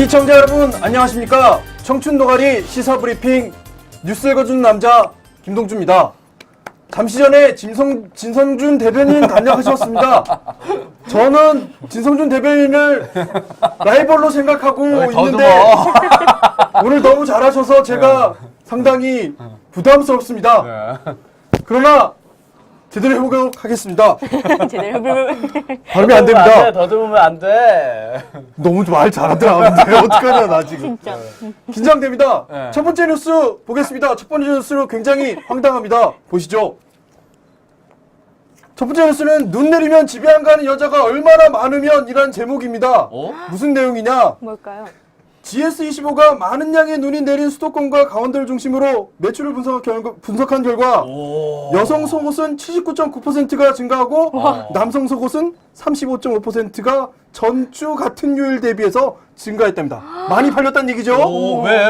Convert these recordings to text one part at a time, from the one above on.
시청자 여러분 안녕하십니까. 청춘노가리 시사브리핑 뉴스 읽어주는 남자 김동주입니다. 잠시 전에 진성준 대변인 단약하셨습니다. 저는 진성준 대변인을 라이벌로 생각하고 있는데 오늘 너무 잘하셔서 제가 상당히 부담스럽습니다. 그러나 제대로 해보도록 하겠습니다. 제대로 해보면 발음이 안 됩니다. 더듬으면 안 돼. 너무 말 잘하더라. 근데 어떡하냐 나 지금. 진짜. 긴장됩니다. 네. 첫 번째 뉴스 보겠습니다. 첫 번째 뉴스는 굉장히 황당합니다. 보시죠. 첫 번째 뉴스는 눈 내리면 집에 안 가는 여자가 얼마나 많으면 이란 제목입니다. 무슨 내용이냐? 뭘까요? GS25가 많은 양의 눈이 내린 수도권과 강원도를 중심으로 매출을 분석한 결과 여성 속옷은 79.9%가 증가하고 남성 속옷은 35.5%가 전주 같은 요일 대비해서 증가했답니다. 많이 팔렸다는 얘기죠? 왜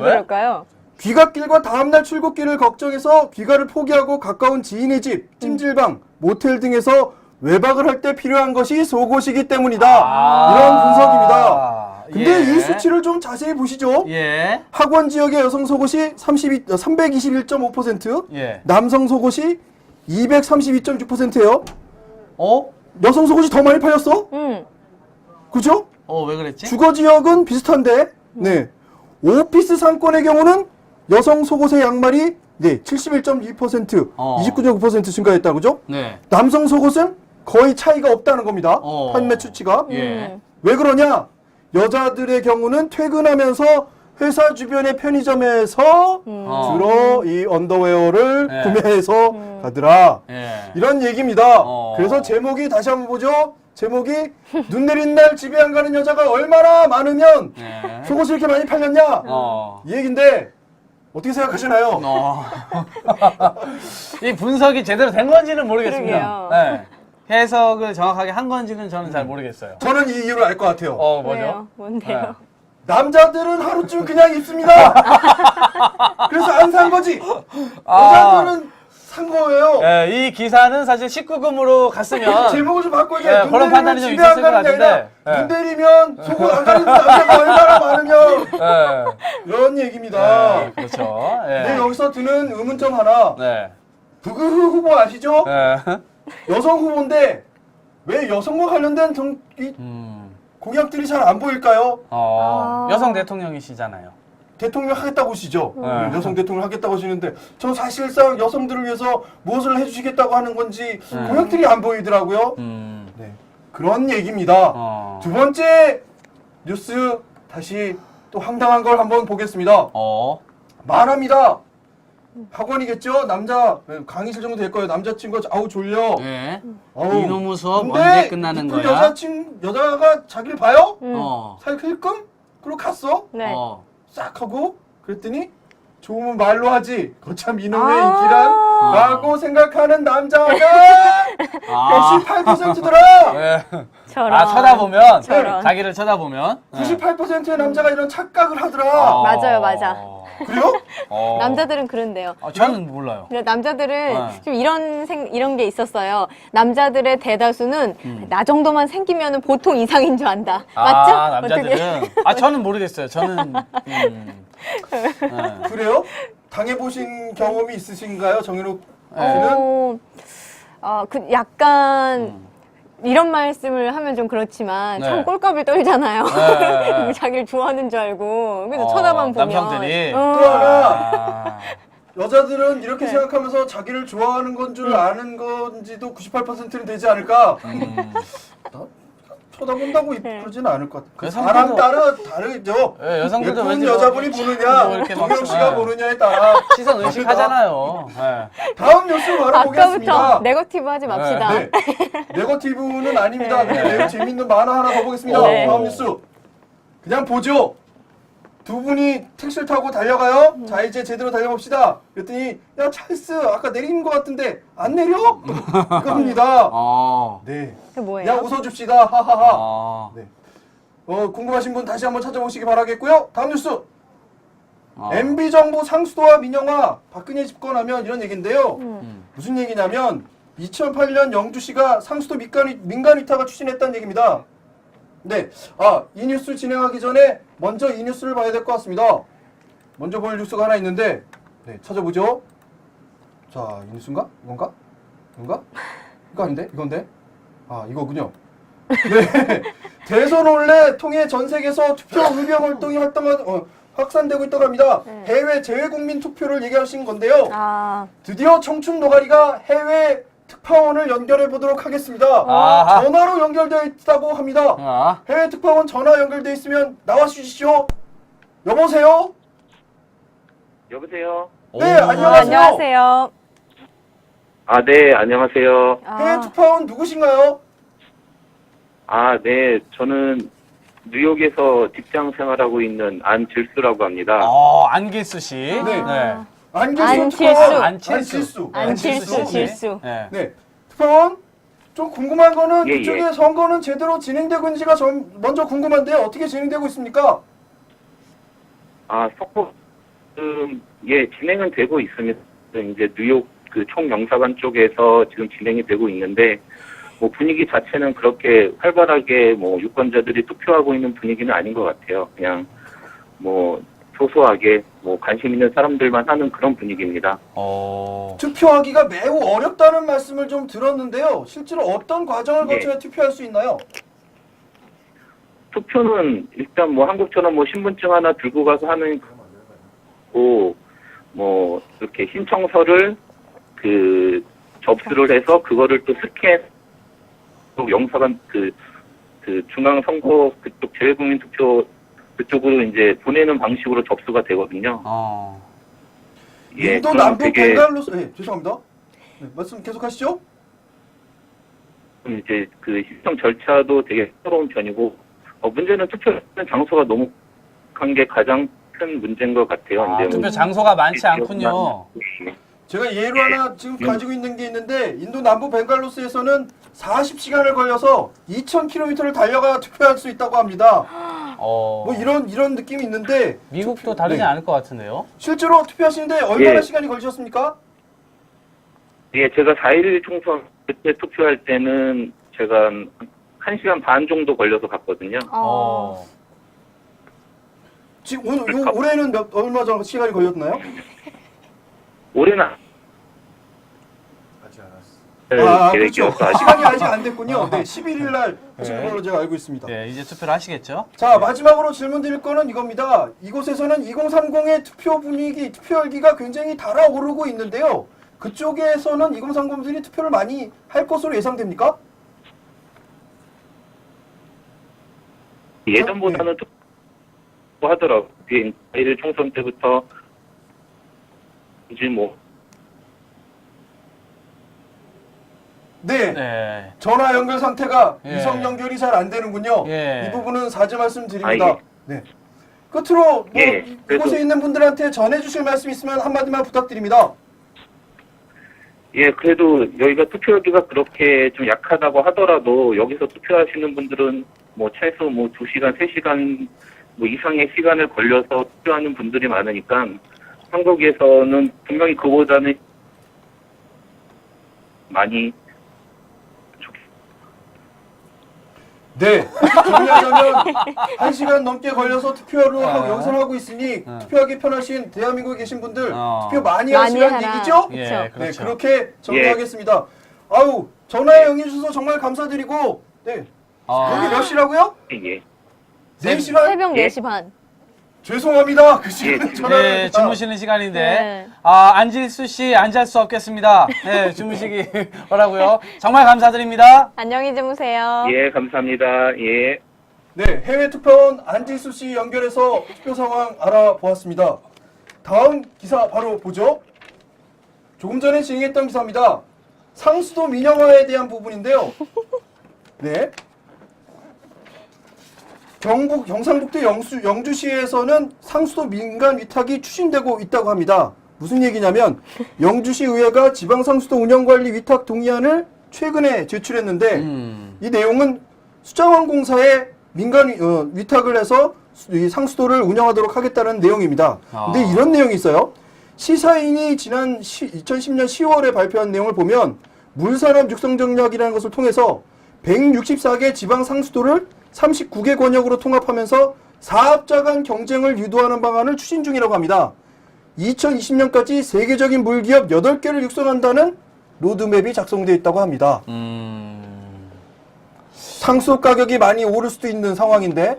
그럴까요? 귀갓길과 다음날 출국길을 걱정해서 귀가를 포기하고 가까운 지인의 집, 찜질방, 모텔 등에서 외박을 할 때 필요한 것이 속옷이기 때문이다. 이런 분석입니다. 근데 이 수치를 좀 자세히 보시죠. 학원 지역의 여성 속옷이 321.5%, 남성 속옷이 232.6%예요. 여성 속옷이 더 많이 팔렸어? 그죠? 왜 그랬지? 주거 지역은 비슷한데, 네. 오피스 상권의 경우는 여성 속옷의 양말이 71.2%, 29.9% 증가했다, 그죠? 네. 남성 속옷은 거의 차이가 없다는 겁니다. 판매 추치가. 왜 그러냐? 여자들의 경우는 퇴근하면서 회사 주변의 편의점에서 주로 이 언더웨어를 구매해서 가더라. 이런 얘기입니다. 그래서 제목이 다시 한번 보죠. 제목이 눈 내린 날 집에 안 가는 여자가 얼마나 많으면 속옷이 이렇게 많이 팔렸냐? 이 얘기인데 어떻게 생각하시나요? 이 분석이 제대로 된 건지는 모르겠습니다. 그러게요. 네. 해석을 정확하게 한 건지는 저는 잘 모르겠어요. 저는 이 이유를 알 것 같아요. 뭐죠? 왜요? 뭔데요? 남자들은 하루쯤 그냥 입습니다. 그래서 안 산 거지. 여자들은 산 거예요. 이 기사는 사실 19금으로 갔으면 제목을 좀 바꿔야 돼. 눈 그런 내리면 판단이 좀 집에 안 있었을 것 가는 게 아니라 같은데. 눈 내리면 속옷 안 가는 남자가 얼마나 많으면 이런 얘기입니다. 그렇죠. 근데 여기서 드는 의문점 하나. 네. 부그흐 후보 아시죠? 네. 여성 후보인데 왜 여성과 관련된 공약들이 잘 안 보일까요? 여성 대통령이시잖아요. 대통령 하겠다고 하시죠? 여성 대통령 하겠다고 하시는데 저 사실상 여성들을 위해서 무엇을 해주시겠다고 하는 건지 공약들이 안 보이더라고요. 네, 그런 얘기입니다. 두 번째 뉴스 다시 또 황당한 걸 한번 보겠습니다. 말합니다. 학원이겠죠? 남자 강의실 정도 될 거예요. 남자친구가 아우 졸려. 이놈의 수업 근데 언제 끝나는 이쁜 거야? 여자가 자기를 봐요? 살힐끔? 그리고 갔어? 네. 싹 하고 그랬더니 좋으면 말로 하지 거참 이놈의 인기란 라고 생각하는 남자가 98%더라. 저런. 쳐다보면 저런. 자기를 쳐다보면 98%의 남자가 이런 착각을 하더라. 맞아요, 맞아. 그래요? 남자들은 그런데요. 저는 몰라요. 근데 남자들은 좀 이런 게 있었어요. 남자들의 대다수는 나 정도만 생기면 보통 이상인 줄 안다. 맞죠? 남자들은 저는 모르겠어요. 저는 그래요? 당해보신 경험이 있으신가요? 정현욱 씨는? 약간 이런 말씀을 하면 좀 그렇지만 참 꼴값을 떨잖아요. 자기를 좋아하는 줄 알고 그래서 쳐다만 보면 남성들이 또 하나 여자들은 이렇게 생각하면서 자기를 좋아하는 건 줄 아는 건지도 98%는 되지 않을까? 나 쳐다본다고 그러진 않을 것 같아. 사람 따라 다르죠. 여성들도 예쁜 왠지 여자분이 보느냐, 이렇게 동영 씨가 보느냐에 따라 시선 의식하잖아요. 다음 뉴스 바로 보겠습니다. 아까부터 네거티브 하지 맙시다. 네. 네거티브는 아닙니다. 근데 매우 재밌는 만화 하나 더 보겠습니다. 다음 뉴스. 그냥 보죠. 두 분이 택시를 타고 달려가요. 자 이제 제대로 달려봅시다. 그랬더니 야 찰스 아까 내린 것 같은데 안 내려? 이겁니다. 네. 그게 뭐예요? 그냥 웃어줍시다. 하하하. 네. 궁금하신 분 다시 한번 찾아보시기 바라겠고요. 다음 뉴스. MB 정부 상수도와 민영화 박근혜 집권하면 이런 얘기인데요. 무슨 얘기냐면 2008년 영주시가 상수도 민간 위탁을 추진했다는 얘기입니다. 네. 이 뉴스 진행하기 전에 먼저 이 뉴스를 봐야 될 것 같습니다. 먼저 볼 뉴스가 하나 있는데, 네, 찾아보죠. 자, 이 뉴스인가? 이건가? 이건가? 이거 아닌데? 이건데? 이거군요. 네. 대선 원래 통해 전 세계에서 투표 의병 활동이 확산되고 있다고 합니다. 해외 재외국민 투표를 얘기하신 건데요. 드디어 청춘 노가리가 해외 특파원을 연결해 보도록 하겠습니다. 아하. 전화로 연결되어 있다고 합니다. 해외 특파원 전화 연결되어 있으면 나와 주시죠. 여보세요? 여보세요? 네, 안녕하세요. 안녕하세요. 네, 안녕하세요. 해외 특파원 누구신가요? 네, 저는 뉴욕에서 직장 생활하고 있는 안질수라고 합니다. 안길수 씨. 네. 네. 안길수 안칠수. 특파원. 안칠수. 안칠수, 씨. 질수. 네. 네. 특파원? 좀 궁금한 거는 예, 그쪽에 예. 선거는 제대로 진행되고 있는지가 먼저 궁금한데요. 어떻게 진행되고 있습니까? 선거, 진행은 되고 있습니다. 이제 뉴욕 그 총영사관 쪽에서 지금 진행이 되고 있는데, 분위기 자체는 그렇게 활발하게 유권자들이 투표하고 있는 분위기는 아닌 것 같아요. 그냥 소소하게 관심 있는 사람들만 하는 그런 분위기입니다. 투표하기가 매우 어렵다는 말씀을 좀 들었는데요. 실제로 어떤 과정을 예. 거쳐야 투표할 수 있나요? 투표는 일단 한국처럼 신분증 하나 들고 가서 하는 이렇게 신청서를 접수를 해서 그거를 또 스캔 영사관 그 중앙선거 그쪽 재외국민 투표 그쪽으로 이제 보내는 방식으로 접수가 되거든요. 인도 그럼 남부 되게 벵갈루스 죄송합니다. 네, 말씀 계속하시죠. 이제 그 신청 절차도 되게 새로운 편이고 문제는 투표하는 장소가 너무 한 게 가장 큰 문제인 것 같아요. 이제 투표 장소가 많지 않군요. 제가 예로 하나 지금 가지고 있는 게 있는데 인도 남부 벵갈루스에서는 40시간을 걸려서 2,000km를 달려가 투표할 수 있다고 합니다. 이런 느낌이 있는데 미국도 다르지 네. 않을 것 같은데요. 실제로 투표하시는데 얼마나 예. 시간이 걸리셨습니까? 제가 4.11 총선 그때 투표할 때는 제가 1시간 반 정도 걸려서 갔거든요. 지금 올해는 얼마 정도 시간이 걸렸나요? 올해는 그렇죠. 시간이 아직 안 됐군요. 네, 11일 날 하시는 걸로 제가 알고 있습니다. 네, 이제 투표를 하시겠죠? 자, 마지막으로 질문 드릴 거는 이겁니다. 이곳에서는 2030의 투표 분위기, 투표 열기가 굉장히 달아오르고 있는데요. 그쪽에서는 2030들이 투표를 많이 할 것으로 예상됩니까? 예전보다는 하더라고요. 4.11 총선 때부터 이제 네. 전화 연결 상태가 예. 위성 연결이 잘 안 되는군요. 예. 이 부분은 사죄 말씀드립니다. 예. 네. 끝으로 그래도- 이곳에 있는 분들한테 전해주실 말씀 있으면 한마디만 부탁드립니다. 그래도 여기가 투표율기가 그렇게 좀 약하다고 하더라도 여기서 투표하시는 분들은 최소 2시간, 3시간 이상의 시간을 걸려서 투표하는 분들이 많으니까 한국에서는 분명히 그보다는 많이 네. 정리하자면 1시간 넘게 걸려서 투표를 하고 여기서 하고 있으니 투표하기 편하신 대한민국에 계신 분들 투표 많이 하시라는 하라. 얘기죠? 예, 그렇죠. 네, 그렇죠. 그렇게 정리하겠습니다. 아유, 전화에 응해주셔서 정말 감사드리고, 네. 여기 몇 시라고요? 예. 4시 반? 새벽 예. 4시 반. 죄송합니다. 그 시간에 전화를 네, 했다. 주무시는 시간인데. 네. 안질수 씨, 안 잘 수 없겠습니다. 네, 주무시기 바라고요. 정말 감사드립니다. 안녕히 주무세요. 감사합니다. 예. 네, 해외 투표원 안지수 씨 연결해서 투표 상황 알아보았습니다. 다음 기사 바로 보죠. 조금 전에 진행했던 기사입니다. 상수도 민영화에 대한 부분인데요. 네. 경상북도 영주시에서는 상수도 민간 위탁이 추진되고 있다고 합니다. 무슨 얘기냐면 영주시 의회가 지방상수도 운영관리 위탁 동의안을 최근에 제출했는데 이 내용은 수자원공사에 민간 위탁을 해서 이 상수도를 운영하도록 하겠다는 내용입니다. 근데 이런 내용이 있어요. 시사인이 지난 2010년 10월에 발표한 내용을 보면 물산업 육성전략이라는 것을 통해서 164개 지방 상수도를 39개 권역으로 통합하면서 사업자 간 경쟁을 유도하는 방안을 추진 중이라고 합니다. 2020년까지 세계적인 물기업 8개를 육성한다는 로드맵이 작성되어 있다고 합니다. 상수 가격이 많이 오를 수도 있는 상황인데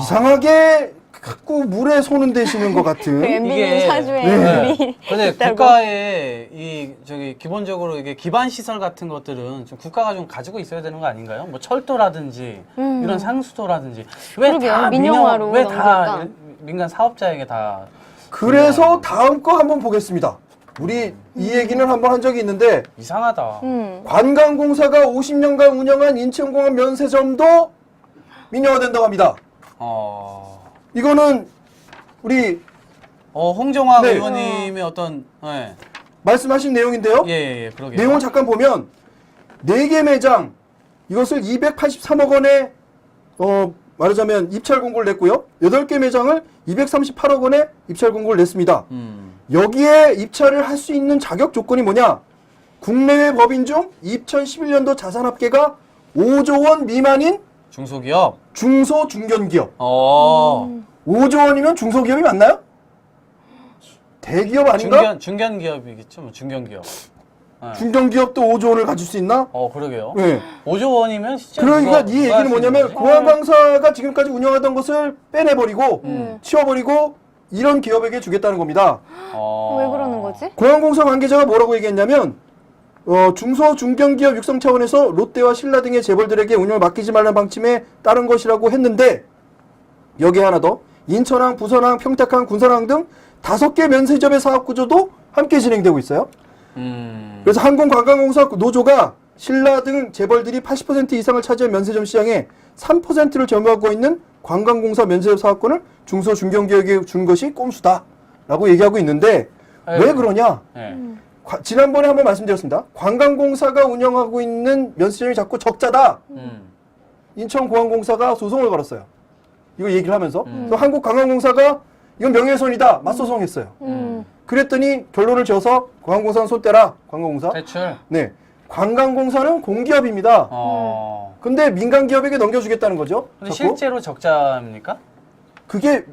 이상하게 자꾸 물에 손은 대시는 것 같은. 그 MB님 이게- 사주에 네. 물이 근데 있다고. 국가의 기본적으로 이게 기반 시설 같은 것들은 좀 국가가 좀 가지고 있어야 되는 거 아닌가요? 뭐 철도라든지 이런 상수도라든지 그러게요. 민영화로 왜 다 넘길까? 민간 사업자에게 다 그래서 다음 거 한번 보겠습니다. 우리 이 얘기는 한번 한 적이 있는데 이상하다. 관광공사가 50년간 운영한 인천공항 면세점도 민영화된다고 합니다. 이거는 우리 홍정화 네. 의원님의 어떤 예. 말씀하신 내용인데요. 예, 그러게요. 내용을 잠깐 보면 4개 매장 이것을 283억 원에 말하자면 입찰 공고를 냈고요. 8개 매장을 238억 원에 입찰 공고를 냈습니다. 여기에 입찰을 할 수 있는 자격 조건이 뭐냐? 국내외 법인 중 2011년도 자산 합계가 5조 원 미만인 중소기업. 중소 중견기업. 5조 원이면 중소기업이 맞나요? 대기업 아닌가? 중견기업이겠죠. 뭐 중견기업. 예. 중견기업도 5조 원을 가질 수 있나? 그러게요. 네. 5조 원이면 진짜 그러니까 누가 이 얘기는 할수 뭐냐면 있는 거지? 공항방사가 지금까지 운영하던 것을 빼내버리고 치워버리고 이런 기업에게 주겠다는 겁니다. 왜 그러는 거지? 공항공사 관계자가 뭐라고 얘기했냐면 중소 중견기업 육성 차원에서 롯데와 신라 등의 재벌들에게 운영을 맡기지 말라는 방침에 따른 것이라고 했는데 여기에 하나 더 인천항, 부천항, 평택항, 군산항 등 5개 면세점의 사업 구조도 함께 진행되고 있어요. 그래서 항공관광공사 노조가 신라 등 재벌들이 80% 이상을 차지한 면세점 시장에 3%를 점유하고 있는 관광공사 면세점 사업권을 중소 중견기업에게 준 것이 꼼수다라고 얘기하고 있는데 왜 그러냐? 예. 지난번에 한번 말씀드렸습니다. 관광공사가 운영하고 있는 면세점이 자꾸 적자다. 인천공항공사가 소송을 걸었어요. 이거 얘기를 하면서 또 한국관광공사가 이건 명예훼손이다. 맞소송했어요. 그랬더니 결론을 지어서 관광공사는 손 떼라. 관광공사. 대출. 네. 관광공사는 공기업입니다. 근데 민간기업에게 넘겨주겠다는 거죠. 근데 자꾸. 실제로 적자입니까? 그게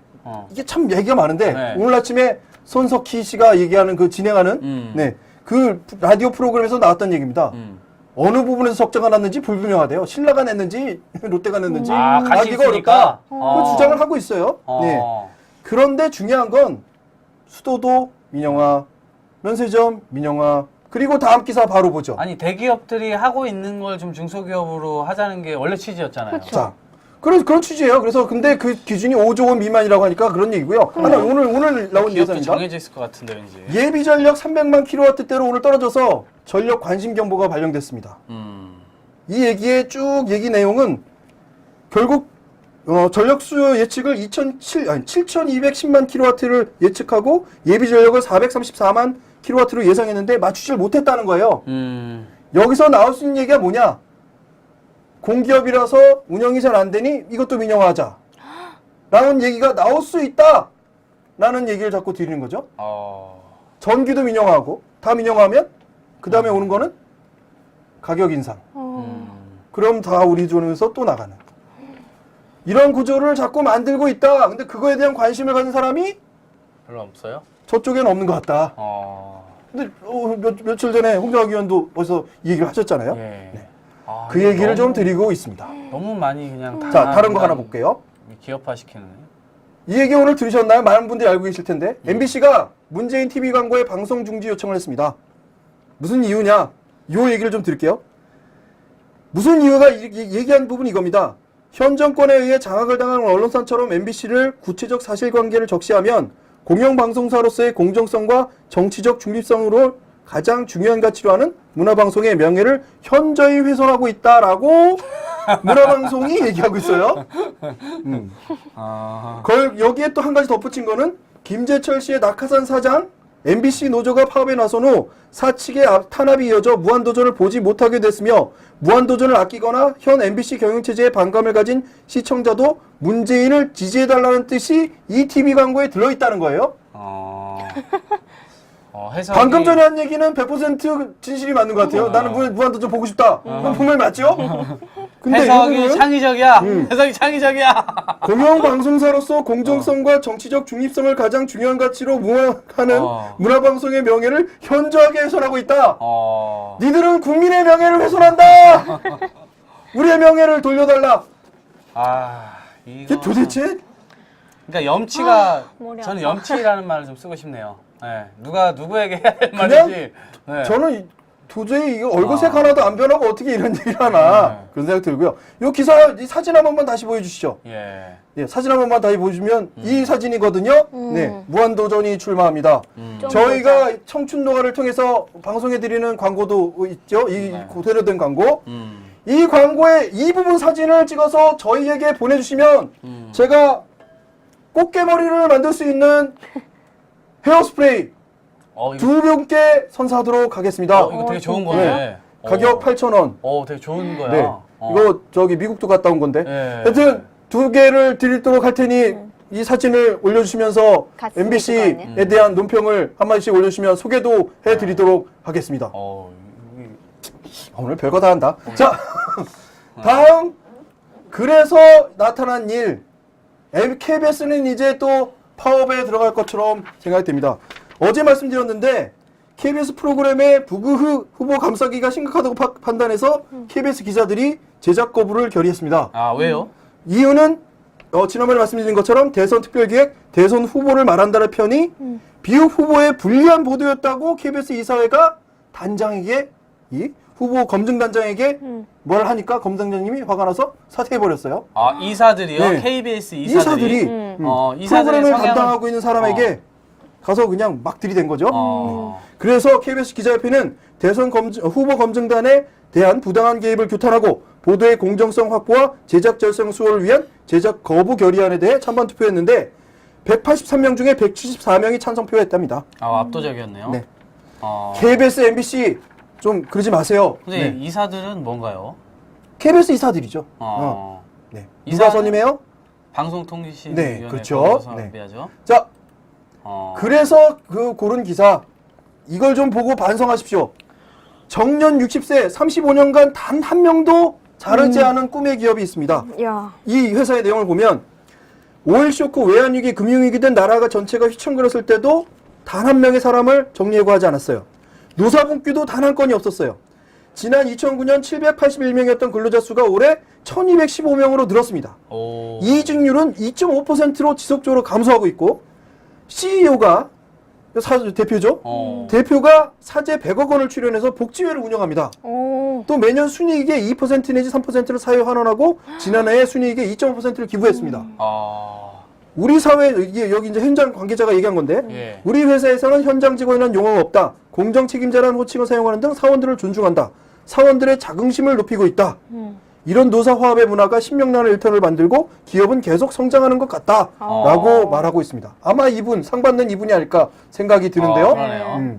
이게 참 얘기가 많은데 네. 오늘 아침에 손석희 씨가 얘기하는 그 진행하는 네. 그 라디오 프로그램에서 나왔던 얘기입니다. 어느 부분에서 적자가 났는지 불분명하대요. 신라가 냈는지 롯데가 냈는지 같이 알기가 있으니까. 어렵다. 그 주장을 하고 있어요. 네. 그런데 중요한 건 수도도 민영화, 면세점 민영화, 그리고 다음 기사 바로 보죠. 아니 대기업들이 하고 있는 걸 좀 중소기업으로 하자는 게 원래 취지였잖아요. 자, 그런 취지예요. 그래서 근데 그 기준이 5조 원 미만이라고 하니까 그런 얘기고요. 하나 오늘 나온 기업도 예산입니다. 정해져 있을 것 같은데 왠지. 예비 전력 300만 킬로와트대로 오늘 떨어져서 전력 관심 경보가 발령됐습니다. 이 얘기의 쭉 얘기 내용은 결국 전력 수요 예측을 7,210만 킬로와트를 예측하고 예비 전력을 434만 킬로와트로 예상했는데 맞추질 못했다는 거예요. 여기서 나올 수 있는 얘기가 뭐냐? 공기업이라서 운영이 잘 안 되니 이것도 민영화하자. 라는 얘기가 나올 수 있다. 라는 얘기를 자꾸 드리는 거죠. 전기도 민영화하고 다 민영화하면 그 다음에 오는 거는 가격 인상. 그럼 다 우리 돈에서 또 나가는. 이런 구조를 자꾸 만들고 있다. 근데 그거에 대한 관심을 가진 사람이 별로 없어요? 저쪽에는 없는 것 같다. 근데 며칠 전에 홍정학 의원도 벌써 이 얘기를 하셨잖아요. 예. 네. 아, 그 얘기를 좀 너무- 드리고 있습니다. 너무 많이 그냥 자, 다른 거 하나 볼게요. 기업화 시키는. 이 얘기 오늘 들으셨나요? 많은 분들이 알고 계실 텐데 MBC가 문재인 TV 광고에 방송 중지 요청을 했습니다. 무슨 이유냐? 이 얘기를 좀 드릴게요. 무슨 이유가 얘기한 부분이 이겁니다. 현 정권에 의해 장악을 당한 언론사처럼 MBC를 구체적 사실관계를 적시하면 공영방송사로서의 공정성과 정치적 중립성으로 가장 중요한 가치로 하는 문화방송의 명예를 현저히 훼손하고 있다라고 문화방송이 얘기하고 있어요. 여기에 또 한 가지 덧붙인 거는 김재철 씨의 낙하산 사장 MBC 노조가 파업에 나선 후 사측의 탄압이 이어져 무한도전을 보지 못하게 됐으며 무한도전을 아끼거나 현 MBC 경영체제에 반감을 가진 시청자도 문재인을 지지해달라는 뜻이 이 TV 광고에 들어있다는 거예요. 해석이... 방금 전에 한 얘기는 100% 진실이 맞는 것 같아요. 나는 무한도전 보고 싶다. 그럼 분명히 맞죠? 근데 해석이 이거는 창의적이야. 해석이 창의적이야. 공영방송사로서 공정성과 정치적 중립성을 가장 중요한 가치로 무한하는 문화방송의 명예를 현저하게 훼손하고 있다. 니들은 국민의 명예를 훼손한다. 우리의 명예를 돌려달라. 이게 도대체? 그러니까 염치가 머리 저는 아파. 염치라는 말을 좀 쓰고 싶네요. 네. 누가 누구에게 해야 할 말인지. 네. 저는 도저히 이거 얼굴색 하나도 안 변하고 어떻게 이런 얘기를 하나 그런 생각 들고요. 이 기사 이 사진 한 번만 다시 보여주시죠. 예, 사진 한 번만 다시 보여주면 이 사진이거든요. 네, 무한도전이 출마합니다. 저희가 청춘노가를 통해서 방송해드리는 광고도 있죠. 이 고대로된 광고. 이 광고의 이 부분 사진을 찍어서 저희에게 보내주시면 제가 꽃게머리를 만들 수 있는 헤어스프레이 두 분께 선사하도록 하겠습니다. 이거 되게 좋은 건데. 네. 가격 8,000원. 되게 좋은 거야. 네. 이거 저기 미국도 갔다 온 건데. 하여튼 두 개를 드리도록 할 테니 이 사진을 올려주시면서 같이 MBC에 있을 대한 논평을 한마디씩 올려주시면 소개도 해드리도록 하겠습니다. 오늘 별거 다 한다. 자, 다음. 그래서 나타난 일. KBS는 이제 또 파업에 들어갈 것처럼 생각이 됩니다. 어제 말씀드렸는데 KBS 프로그램의 부그 후보 감싸기가 심각하다고 판단해서 KBS 기자들이 제작 거부를 결의했습니다. 왜요? 이유는 지난번에 말씀드린 것처럼 대선 특별기획 대선 후보를 말한다는 편이 비흡 후보의 불리한 보도였다고 KBS 이사회가 단장에게 이 후보 검증단장에게 뭘 하니까 검증단장님이 화가 나서 사퇴해버렸어요. 이사들이요? 네. KBS 이사들이 프로그램을 성향은... 담당하고 있는 사람에게 가서 그냥 막 들이댄 거죠. 그래서 KBS 기자협회는 대선 후보 검증단에 대한 부당한 개입을 규탄하고 보도의 공정성 확보와 제작 절성 수호를 위한 제작 거부 결의안에 대해 찬반 투표했는데 183명 중에 174명이 찬성 표했답니다. 압도적이었네요. 네. KBS, MBC 좀 그러지 마세요. 근데 이사들은 뭔가요? KBS 이사들이죠. 네. 누가 선임해요? 방송통신위원회 네, 그렇죠. 선임해야죠. 자, 그래서 그 고른 기사 이걸 좀 보고 반성하십시오. 정년 60세 35년간 단 한 명도 자르지 않은 꿈의 기업이 있습니다. 야. 이 회사의 내용을 보면 오일 쇼크, 외환위기, 금융위기 된 나라가 전체가 휘청거렸을 때도 단 한 명의 사람을 정리해고하지 않았어요. 노사분규도 단 한 건이 없었어요. 지난 2009년 781명이었던 근로자 수가 올해 1215명으로 늘었습니다. 이직률은 2.5%로 지속적으로 감소하고 있고 CEO가 대표죠. 대표가 사재 100억 원을 출연해서 복지회를 운영합니다. 또 매년 순이익의 2% 내지 3%를 사회 환원하고 지난해에 순이익의 2.5%를 기부했습니다. 우리 사회 여기 이제 현장 관계자가 얘기한 건데 우리 회사에서는 현장 직원이라는 용어가 없다. 공정 책임자라는 호칭을 사용하는 등 사원들을 존중한다. 사원들의 자긍심을 높이고 있다. 이런 노사 화합의 문화가 신명나는 일터를 만들고 기업은 계속 성장하는 것 같다. 라고 말하고 있습니다. 아마 이분, 상 받는 이분이 아닐까 생각이 드는데요. 그러네요.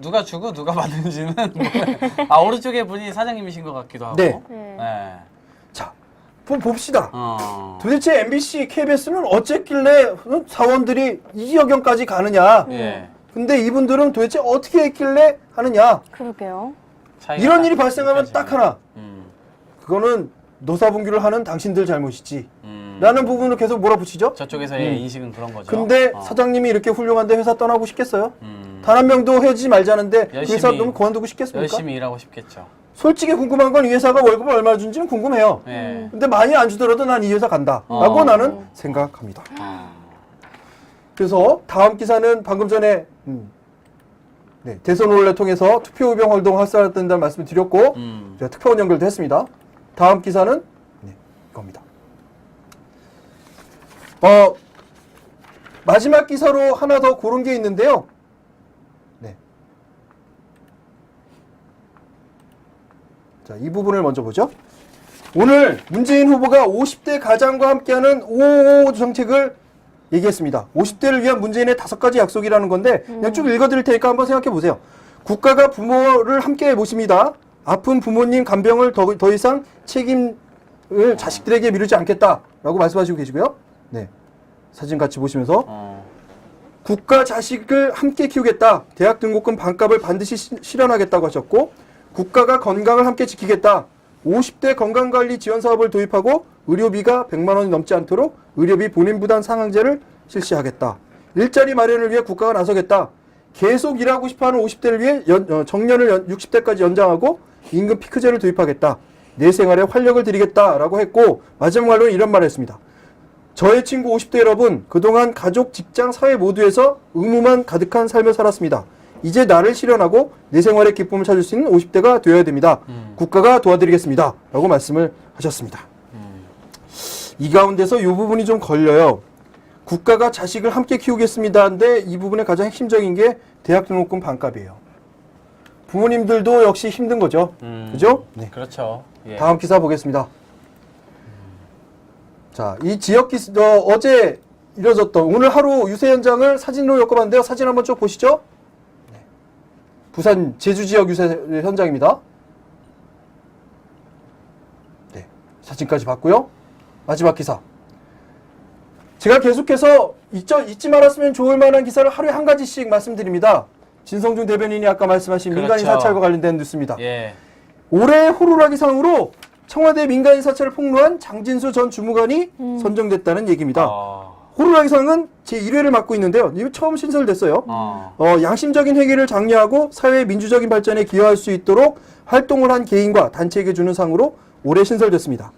누가 주고 누가 받는지는 오른쪽에 분이 사장님이신 것 같기도 하고. 네. 자, 봅시다. 도대체 MBC, KBS는 어쨌길래 사원들이 2억 원까지 가느냐. 근데 이분들은 도대체 어떻게 했길래 하느냐. 그러게요. 이런 일이 발생하면 딱 하나. 그거는 노사분규를 하는 당신들 잘못이지. 라는 부분을 계속 몰아붙이죠. 저쪽에서의 인식은 그런 거죠. 근데 사장님이 이렇게 훌륭한데 회사 떠나고 싶겠어요? 단 한 명도 헤어지지 말자는데 그 회사 너무 그만두고 싶겠습니까? 열심히 일하고 싶겠죠. 솔직히 궁금한 건 이 회사가 월급을 얼마 준지는 궁금해요. 근데 많이 안 주더라도 난 이 회사 간다. 라고 나는 생각합니다. 그래서 다음 기사는 방금 전에 대선 혼란을 통해서 투표 의병 활동을 활성화된다는 말씀을 드렸고 제가 특파원 연결도 했습니다. 다음 기사는 이겁니다. 마지막 기사로 하나 더 고른 게 있는데요. 자, 이 부분을 먼저 보죠. 오늘 문재인 후보가 50대 가장과 함께하는 555 정책을 얘기했습니다. 50대를 위한 문재인의 5가지 약속이라는 건데 그냥 쭉 읽어드릴 테니까 한번 생각해 보세요. 국가가 부모를 함께 모십니다. 아픈 부모님 간병을 더 이상 책임을 자식들에게 미루지 않겠다라고 말씀하시고 계시고요. 네, 사진 같이 보시면서 국가 자식을 함께 키우겠다. 대학 등록금 반값을 반드시 실현하겠다고 하셨고 국가가 건강을 함께 지키겠다. 50대 건강관리 지원 사업을 도입하고 의료비가 100만 원이 넘지 않도록 의료비 본인 부담 상한제를 실시하겠다. 일자리 마련을 위해 국가가 나서겠다. 계속 일하고 싶어하는 50대를 위해 정년을 60대까지 연장하고 임금 피크제를 도입하겠다. 내 생활에 활력을 드리겠다라고 했고 마지막으로 이런 말을 했습니다. 저의 친구 50대 여러분, 그동안 가족, 직장, 사회 모두에서 의무만 가득한 삶을 살았습니다. 이제 나를 실현하고 내 생활의 기쁨을 찾을 수 있는 50대가 되어야 됩니다. 국가가 도와드리겠습니다. 라고 말씀을 하셨습니다. 이 가운데서 이 부분이 좀 걸려요. 국가가 자식을 함께 키우겠습니다. 한데 이 부분의 가장 핵심적인 게 대학 등록금 반값이에요. 부모님들도 역시 힘든 거죠. 그죠? 네. 그렇죠. 예. 다음 기사 보겠습니다. 자, 이 지역 기사, 어제 이뤄졌던 오늘 하루 유세 현장을 사진으로 엮어봤는데요. 사진 한번 쭉 보시죠. 네. 부산 제주 지역 유세 현장입니다. 네, 사진까지 봤고요. 마지막 기사. 제가 계속해서 잊지 말았으면 좋을 만한 기사를 하루에 한 가지씩 말씀드립니다. 진성준 대변인이 아까 말씀하신 그렇죠. 민간인 사찰과 관련된 뉴스입니다. 예. 올해 호루라기 상으로 청와대 민간인 사찰을 폭로한 장진수 전 주무관이 선정됐다는 얘기입니다. 호루라기 상은 제1회를 맡고 있는데요. 이거 처음 신설됐어요. 양심적인 회계를 장려하고 사회 민주적인 발전에 기여할 수 있도록 활동을 한 개인과 단체에게 주는 상으로 올해 신설됐습니다.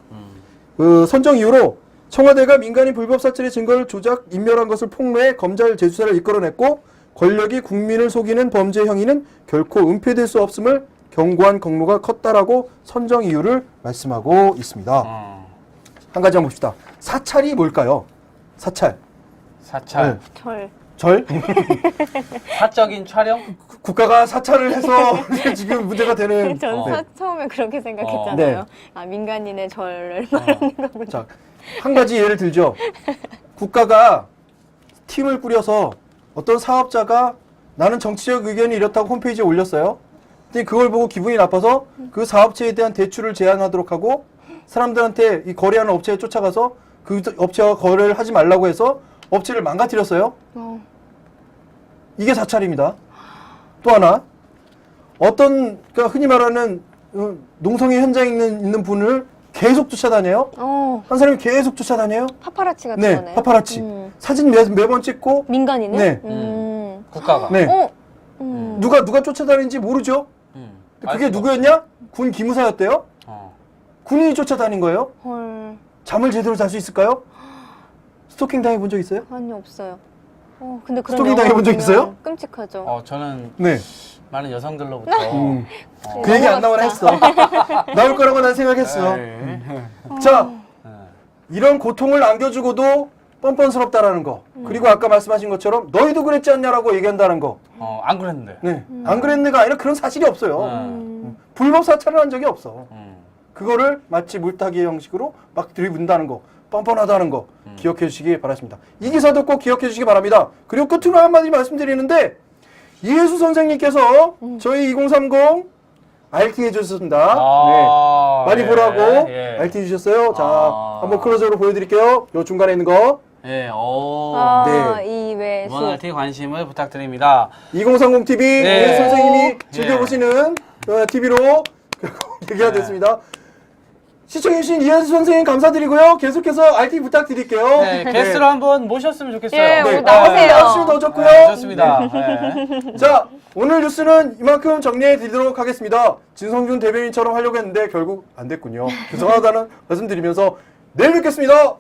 그 선정 이후로 청와대가 민간인 불법 사찰의 증거를 조작, 인멸한 것을 폭로해 검찰 재수사를 이끌어냈고 권력이 국민을 속이는 범죄 행위는 결코 은폐될 수 없음을 경고한 경로가 컸다라고 선정 이유를 말씀하고 있습니다. 한 가지 한번 봅시다. 사찰이 뭘까요? 사찰. 사찰. 네. 절? 사적인 촬영? 국가가 사찰을 해서 지금 문제가 되는. 전 처음에 그렇게 생각했잖아요. 네. 아, 민간인의 절을 말하는 거군요. 자, 한 가지 예를 들죠. 국가가 팀을 꾸려서 어떤 사업자가 나는 정치적 의견이 이렇다고 홈페이지에 올렸어요. 근데 그걸 보고 기분이 나빠서 그 사업체에 대한 대출을 제한하도록 하고 사람들한테 이 거래하는 업체에 쫓아가서 그 업체와 거래를 하지 말라고 해서 업체를 망가뜨렸어요. 이게 사찰입니다. 또 하나, 그러니까 흔히 말하는 농성의 현장에 있는 분을 계속 쫓아다녀요. 한 사람이 계속 쫓아다녀요. 파파라치 같은 네, 거네. 파파라치. 사진 매번 찍고. 민간인은? 네. 국가가. 네. 누가 쫓아다니는지 모르죠. 그게 누구였냐? 군 기무사였대요. 군인이 쫓아다닌 거예요. 헐. 잠을 제대로 잘 수 있을까요? 스토킹 당해본 적 있어요? 아니, 없어요. 근데 그런 스토킹 영화 당해본 적 보면 있어요? 끔찍하죠. 저는 네. 많은 여성들로부터 그 얘기 안 나오나 했어. 나올 거라고 난 생각했어. 자, 이런 고통을 안겨주고도 뻔뻔스럽다라는 거. 그리고 아까 말씀하신 것처럼 너희도 그랬지 않냐라고 얘기한다는 거. 안 그랬는데. 네. 안 그랬네가 아니라 그런 사실이 없어요. 불법 사찰을 한 적이 없어. 그거를 마치 물타기 형식으로 막 들이분다는 거. 뻔뻔하다는 거 기억해 주시기 바랍니다. 이 기사도 꼭 기억해 주시기 바랍니다. 그리고 끝으로 한마디 말씀드리는데 이혜수 선생님께서 저희 2030 RT 해주셨습니다. 네. 많이 보라고 RT 해주셨어요. 자, 한번 클로저로 보여드릴게요. 요 중간에 있는 거. 네, 네. 이외수. 이번 RT 관심을 부탁드립니다. 2030TV 네. 이혜수 선생님이 즐겨보시는 TV로 얘기가 됐습니다. 시청해주신 이혜수 선생님 감사드리고요. 계속해서 RT 부탁드릴게요. 네, 게스트로 한번 모셨으면 좋겠어요. 예, 네. 나오세요. 열심히 넣어줬고요. 네, 좋습니다. 네. 자, 오늘 뉴스는 이만큼 정리해 드리도록 하겠습니다. 진성준 대변인처럼 하려고 했는데 결국 안 됐군요. 죄송하다는 말씀드리면서 내일 뵙겠습니다.